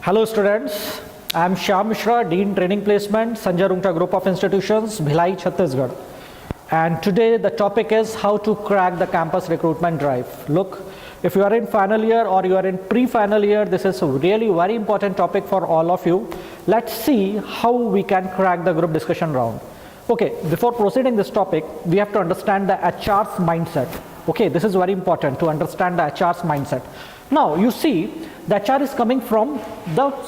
Hello students, I am Shyam Mishra, Dean Training Placement, Sanjay Rungta Group of Institutions, Bhilai, Chhattisgarh. And today the topic is how to crack the campus recruitment drive. Look, if you are in final year or you are in pre-final year, this is a really very important topic for all of you. Let's see how we can crack the group discussion round. Okay, before proceeding this topic, we have to understand the HR's mindset. Okay, this is very important to understand the HR's mindset. Now you see the HR is coming from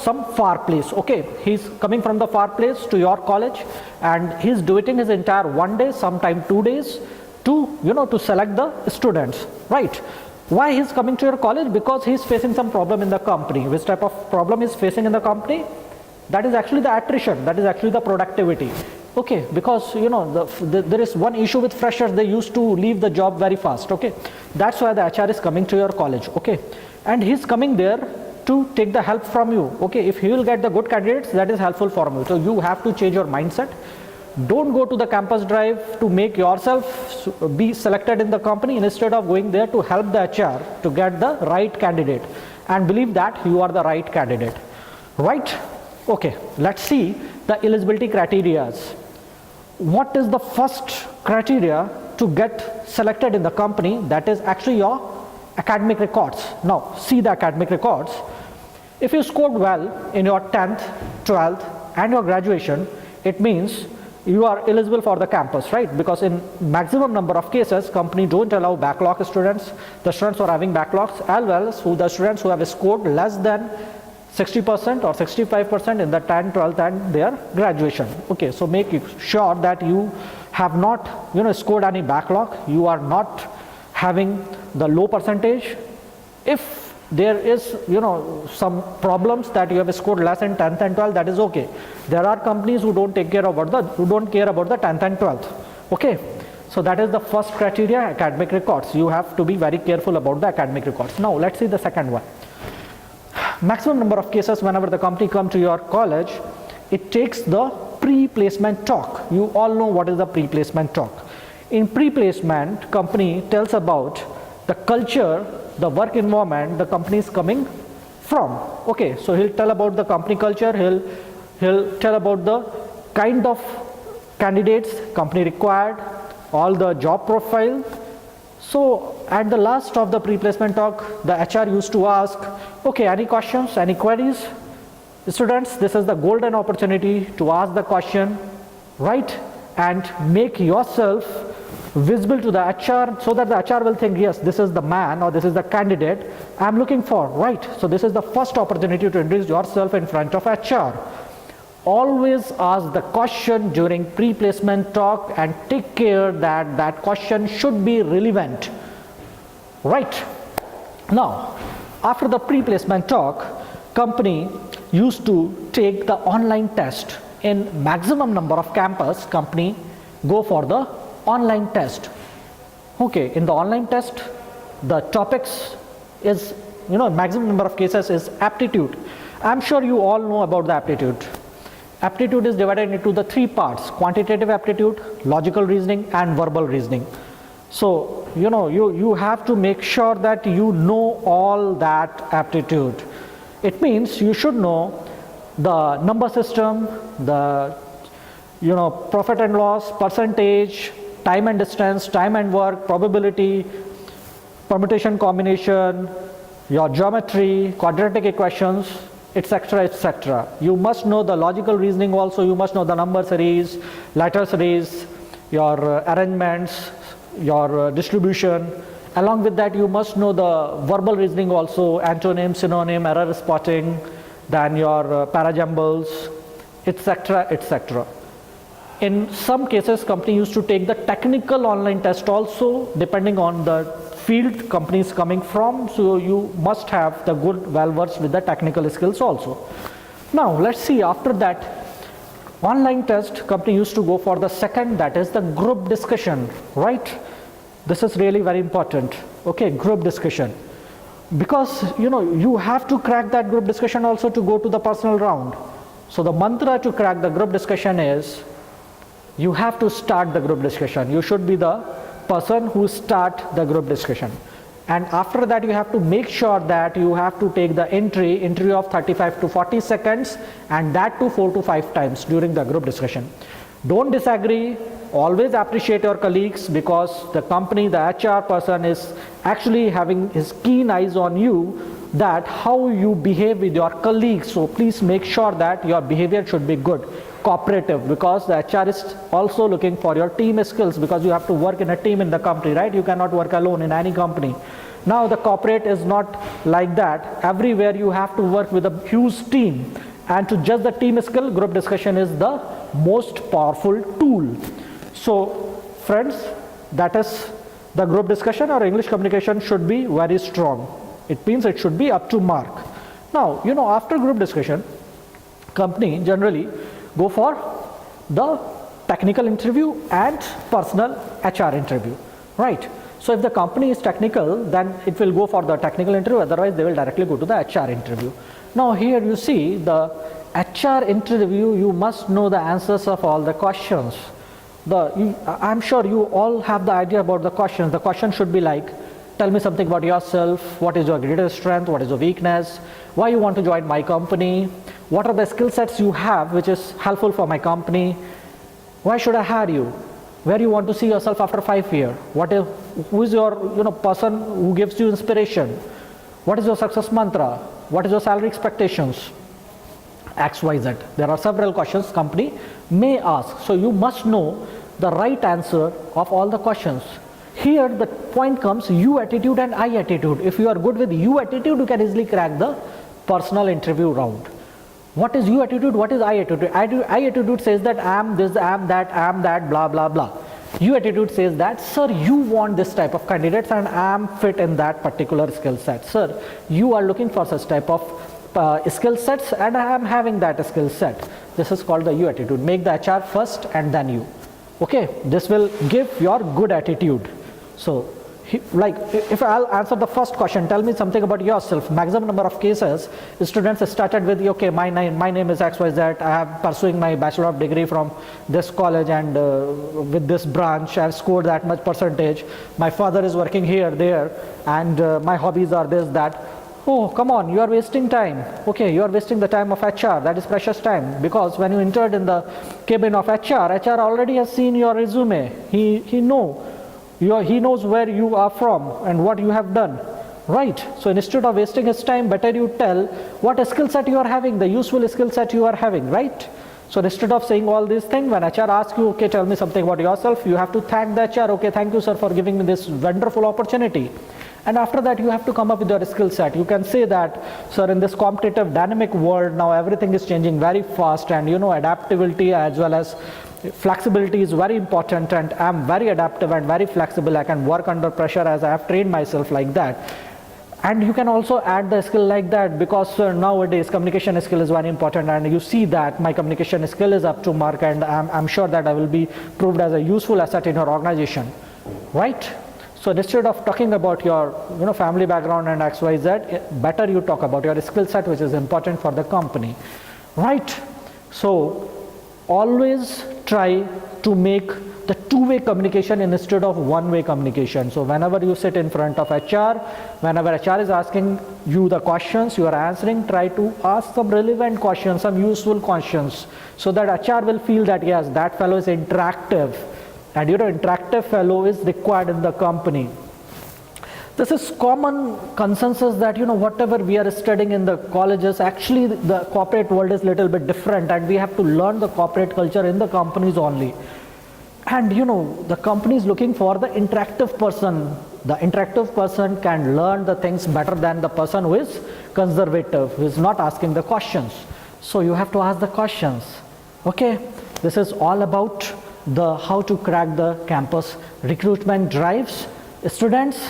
some far place. Okay, he's coming from the far place to your college and he's devoting his entire 1 day, sometime 2 days to select the students, right? Why he's coming to your college? Because he's facing some problem in the company. Which type of problem is facing in the company? That is actually the attrition, that is actually the productivity. Okay, because there is one issue with freshers, they used to leave the job very fast. Okay, that's why the HR is coming to your college. Okay, and he's coming there to take the help from you. Okay, if he will get the good candidates, that is helpful for you. So you have to change your mindset. Don't go to the campus drive to make yourself be selected in the company instead of going there to help the HR to get the right candidate and believe that you are the right candidate, right? Okay, let's see the eligibility criteria. What is the first criteria to get selected in the company? That is actually your academic records. Now see the academic records. If you scored well in your 10th, 12th and your graduation, it means you are eligible for the campus, right? Because in maximum number of cases, company don't allow backlog students. The students who are having backlogs, as well as the students who have scored less than 60% or 65% in the 10th, 12th and their graduation. Okay, so make sure that you have not scored any backlog. You are not having the low percentage. If there is some problems that you have scored less in 10th and 12th, that is okay. There are companies who don't care about the 10th and 12th. Okay, so that is the first criteria, academic records. You have to be very careful about the academic records. Now let's see the second one. Maximum number of cases whenever the company comes to your college, it takes the pre-placement talk. You all know what is the pre-placement talk. In pre-placement, company tells about the culture, the work environment the company is coming from. Okay, so he'll tell about the company culture, he'll tell about the kind of candidates company required, all the job profile. So at the last of the pre-placement talk, the HR used to ask, okay, any questions, any queries? Students, this is the golden opportunity to ask the question, right? And make yourself visible to the HR so that the HR will think, yes, this is the man or this is the candidate I'm looking for, right? So this is the first opportunity to introduce yourself in front of HR. Always ask the question during pre-placement talk and take care that that question should be relevant, right? Now, after the pre-placement talk, company used to take the online test. In maximum number of campus, company go for the online test. Okay, in the online test, the topics is, maximum number of cases is aptitude. I'm sure you all know about the aptitude. Aptitude is divided into the three parts: quantitative aptitude, logical reasoning and verbal reasoning. So you have to make sure that you know all that aptitude. It means you should know the number system, the profit and loss, percentage, time and distance, time and work, probability, permutation combination, your geometry, quadratic equations, etc., etc. You must know the logical reasoning also. You must know the number series, letter series, your arrangements, your distribution. Along with that, you must know the verbal reasoning also, antonym, synonym, error spotting, then your parajumbles, etc., etc. In some cases, company used to take the technical online test also, depending on the field company is coming from. So you must have the good well versed with the technical skills also. Now let's see, after that online test, company used to go for the second, that is the group discussion, right? This is really very important. Okay, group discussion, because you have to crack that group discussion also to go to the personal round. So the mantra to crack the group discussion is, you have to start the group discussion. You should be the person who start the group discussion. and after that you have to make sure that you have to take the interview of 35 to 40 seconds, and that to 4 to 5 times during the group discussion. Don't disagree, always appreciate your colleagues, because the company, the HR person is actually having his keen eyes on you, that how you behave with your colleagues. So please make sure that your behavior should be good, cooperative, because the HR is also looking for your team skills, because you have to work in a team in the company, right? You cannot work alone in any company. Now the corporate is not like that. Everywhere you have to work with a huge team, and to judge the team skill, group discussion is the most powerful tool. So friends, that is the group discussion. Or English communication should be very strong. It means it should be up to mark. Now, after group discussion, company generally go for the technical interview and personal HR interview, right? So if the company is technical, then it will go for the technical interview, otherwise they will directly go to the HR interview. Now here you see the HR interview, you must know the answers of all the questions. I'm sure you all have the idea about the questions. The question should be like, tell me something about yourself, what is your greatest strength, what is your weakness, why you want to join my company, what are the skill sets you have which is helpful for my company, why should I hire you, where you want to see yourself after 5 years, who is your person who gives you inspiration, what is your success mantra, what is your salary expectations, XYZ. There are several questions company may ask. So you must know the right answer of all the questions. Here the point comes, you attitude and I attitude. If you are good with you attitude, you can easily crack the personal interview round. What is you attitude? What is I attitude? I attitude says that I am this, I am that, blah, blah, blah. You attitude says that, sir, you want this type of candidates and I am fit in that particular skill set. Sir, you are looking for such type of skill sets and I am having that skill set. This is called the you attitude. Make the HR first and then you. Okay, this will give your good attitude. So, like if I'll answer the first question, tell me something about yourself. Maximum number of cases, students started with, okay, my name is XYZ, I am pursuing my bachelor of degree from this college and with this branch, I have scored that much percentage. My father is working here, there, and my hobbies are this, that. Oh, come on, you are wasting time. Okay, you are wasting the time of HR. That is precious time, because when you entered in the cabin of HR already has seen your resume. He knows where you are from and what you have done, right? So instead of wasting his time, better you tell what skill set you are having, the useful skill set you are having, right? So instead of saying all these things, when HR asks you, okay, tell me something about yourself, you have to thank the HR. Okay, thank you, sir, for giving me this wonderful opportunity. And after that, you have to come up with your skill set. You can say that, sir, in this competitive, dynamic world, now everything is changing very fast, and adaptability as well as flexibility is very important, and I'm very adaptive and very flexible. I can work under pressure as I have trained myself like that. And you can also add the skill like that, because nowadays communication skill is very important, and you see that my communication skill is up to mark, and I'm sure that I will be proved as a useful asset in your organization, right? So instead of talking about your family background and XYZ, better you talk about your skill set, which is important for the company, right? So always try to make the two-way communication instead of one-way communication. So whenever you sit in front of HR, whenever HR is asking you the questions, you are answering, try to ask some relevant questions, some useful questions, so that HR will feel that yes, that fellow is interactive, and interactive fellow is required in the company. This is common consensus that whatever we are studying in the colleges, actually the corporate world is little bit different, and we have to learn the corporate culture in the companies only. And the company is looking for the interactive person. The interactive person can learn the things better than the person who is conservative, who is not asking the questions. So you have to ask the questions. Okay, this is all about how to crack the campus recruitment drives. Students,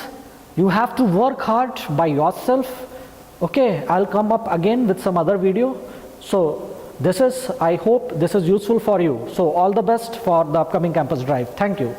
you have to work hard by yourself. Okay, I'll come up again with some other video. So I hope this is useful for you. So all the best for the upcoming campus drive. Thank you.